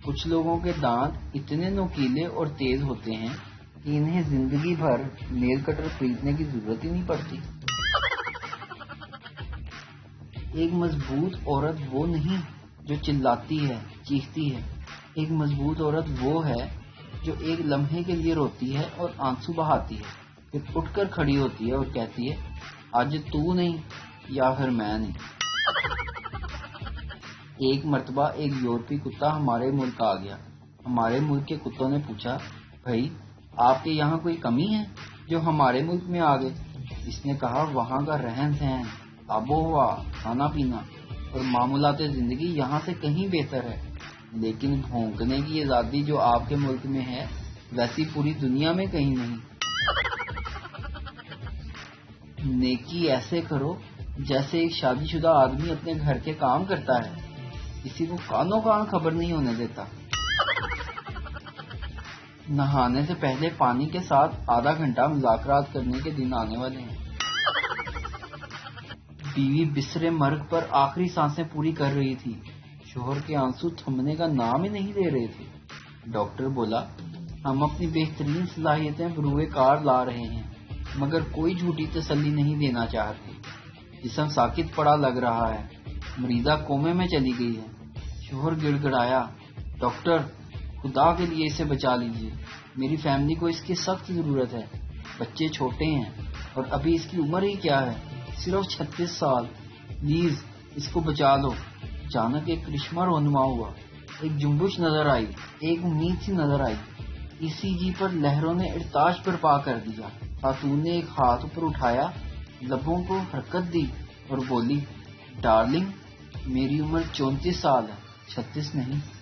کچھ لوگوں کے دانت اتنے نوکیلے اور تیز ہوتے ہیں کہ انہیں زندگی بھر نیل کٹر خریدنے کی ضرورت ہی نہیں پڑتی۔ ایک مضبوط عورت وہ نہیں جو چلاتی ہے، چیختی ہے۔ ایک مضبوط عورت وہ ہے جو ایک لمحے کے لیے روتی ہے اور آنسو بہاتی ہے، پھر اٹھ کر کھڑی ہوتی ہے اور کہتی ہے آج تو نہیں یا پھر میں نہیں۔ ایک مرتبہ ایک یورپی کتا ہمارے ملک آ گیا۔ ہمارے ملک کے کتوں نے پوچھا، بھائی آپ کے یہاں کوئی کمی ہے جو ہمارے ملک میں آ گئے؟ اس نے کہا، وہاں کا رہن سہن، آب و ہوا، کھانا پینا اور معمولات زندگی یہاں سے کہیں بہتر ہے، لیکن بھونکنے کی آزادی جو آپ کے ملک میں ہے ویسی پوری دنیا میں کہیں نہیں۔ نیکی ایسے کرو جیسے ایک شادی شدہ آدمی اپنے گھر کے کام کرتا ہے، کسی کو کانوں کان خبر نہیں ہونے دیتا۔ نہانے سے پہلے پانی کے ساتھ آدھا گھنٹہ مذاکرات کرنے کے دن آنے والے ہیں۔ بیوی بستر مرگ پر آخری سانسیں پوری کر رہی تھی، شوہر کے آنسو تھمنے کا نام ہی نہیں لے رہے تھے۔ ڈاکٹر بولا، ہم اپنی بہترین صلاحیتیں بروئے کار لا رہے ہیں مگر کوئی جھوٹی تسلی نہیں دینا چاہتے۔ جسم ساکت پڑا لگ رہا ہے، مریضہ کومے میں چلی گئی ہے۔ شوہر گڑ گڑایا، ڈاکٹر خدا کے لیے اسے بچا لیجیے، میری فیملی کو اس کی سخت ضرورت ہے، بچے چھوٹے ہیں اور ابھی اس کی عمر ہی کیا ہے، صرف 36 سال، پلیز اس کو بچا لو۔ اچانک ایک کرشمہ رونما ہوا، ایک جنبش نظر آئی، ایک امید سی نظر آئی۔ ECG پر لہروں نے ارتعاش برپا کر دیا۔ خاتون نے ایک ہاتھ اوپر اٹھایا، لبوں کو حرکت دی اور بولی، ڈارلنگ میری عمر 34 سال ہے، 36 نہیں۔